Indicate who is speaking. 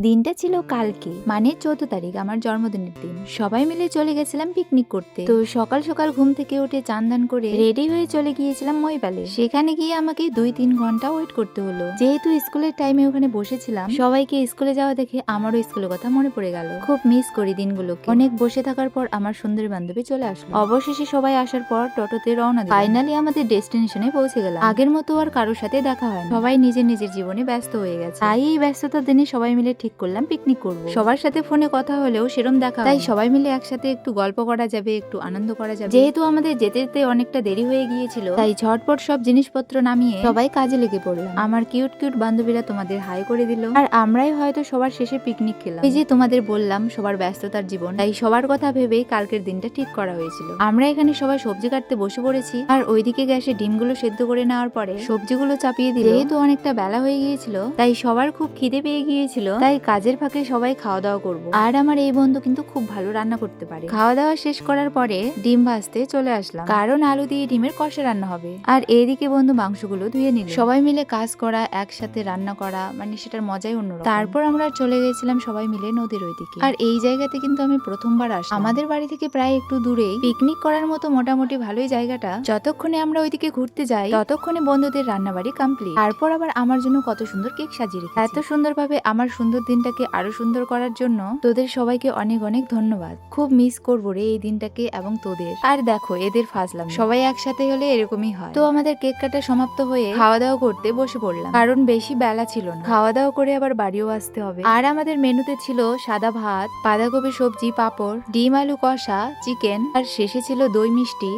Speaker 1: দিনটা ছিল কালকে মানে 14 তারিখ, আমার জন্মদিনের দিন। সবাই মিলে চলে গেছিলাম পিকনিক করতে। তো সকাল সকাল ঘুম থেকে উঠে চান দান করে রেডি হয়ে চলে গিয়েছিলাম মইবালে। সেখানে গিয়ে আমাকে 2-3 ঘন্টা ওয়েট করতে হলো। যেহেতু স্কুলের টাইমে ওখানে বসেছিলাম, সবাইকে স্কুলে যাওয়া দেখে আমারও স্কুলের কথা মনে পড়ে গেল। খুব মিস করি দিনগুলোকে। অনেক বসে থাকার পর আমার সুন্দরী বান্ধবী চলে আসলো। অবশেষে সবাই আসার পর টোটোতে রওনা দিলাম। ফাইনালি আমাদের ডেস্টিনেশনে পৌঁছে গেলাম। আগের মতো আর কারোর সাথে দেখা হয় না। সবাই নিজের নিজের জীবনে ব্যস্ত হয়ে গেছে। তাই এই ব্যস্ততার দিনে সবাই মিলে ঠিক করলাম পিকনিক করব। সবার সাথে ফোনে কথা হলেও সেরম দেখা তাই সবাই মিলে একসাথে একটু গল্প করা যাবে, একটু আনন্দ করা যাবে। যেহেতু আমাদের যেতে যেতে অনেকটা দেরি হয়ে গিয়েছিল, তাই ঝটপট সব জিনিসপত্র নামিয়ে সবাই কাজে লেগে পড়লাম। আমার কিউট কিউট বান্ধবীরা তোমাদের হাই করে দিল, আর আমরাই হয়তো সবার শেষে পিকনিক খেলাম। এই যে তোমাদের বললাম সবার ব্যস্ততার জীবন, তাই সবার কথা ভেবেই কালকের দিনটা ঠিক করা হয়েছিল। আমরা এখানে সবাই সবজি কাটতে বসে পড়েছি, আর ওইদিকে গ্যাসে ডিমগুলো সেদ্ধ করে নেওয়ার পরে সবজিগুলো চাপিয়ে দিল। যেহেতু অনেকটা বেলা হয়ে গিয়েছিল, তাই সবার খুব খিদে পেয়ে গিয়েছিল, তাই কাজের ফাঁকে সবাই খাওয়া দাওয়া করব। আর আমার এই বন্ধু কিন্তু খুব ভালো রান্না করতে পারে। খাওয়া দাওয়া শেষ করার পরে ডিম ভাজতে চলে আসলাম, কারণ আলু দিয়ে ডিমের কষা রান্না হবে। আর এইদিকে বন্ধু মাংসগুলো ধুয়ে নিল। সবাই মিলে কাজ করা, একসাথে রান্না করা, মানে সেটার মজাই অন্যরকম। তারপর আমরা চলে গেছিলাম সবাই মিলে নদীর ওইদিকে। আর এই জায়গাতে কিন্তু আমি প্রথমবার আসলাম। আমাদের বাড়ি থেকে প্রায় একটু দূরেই পিকনিক করার মতো মোটামুটি ভালোই জায়গাটা। যতক্ষণে আমরা ওইদিকে ঘুরতে যাই, ততক্ষণে বন্ধুদের রান্নাবাড়ি কমপ্লিট। তারপর আবার আমার জন্য কত সুন্দর কেক সাজিয়ে রেখেছে। এত সুন্দরভাবে আমার সুন্দর দিনটাকে আরো সুন্দর করার জন্য তোদের সবাইকে অনেক অনেক ধন্যবাদ। খুব মিস করবো রে এই দিনটাকে এবং তোদের। আর দেখো এদের ফাজলাম, সবাই একসাথে হলে এরকমই হয়। তো আমাদের কেক কাটা সমাপ্ত হয়ে খাওয়া দাওয়া করতে বসে পড়লাম, কারণ বেশি বেলা ছিল না। খাওয়া দাওয়া করে আবার বাড়িও আসতে হবে। আর আমাদের মেনুতে ছিল সাদা ভাত, বাঁধাকপি সবজি, পাঁপড়, ডিম আলু কষা, চিকেন, আর শেষে ছিল দই মিষ্টি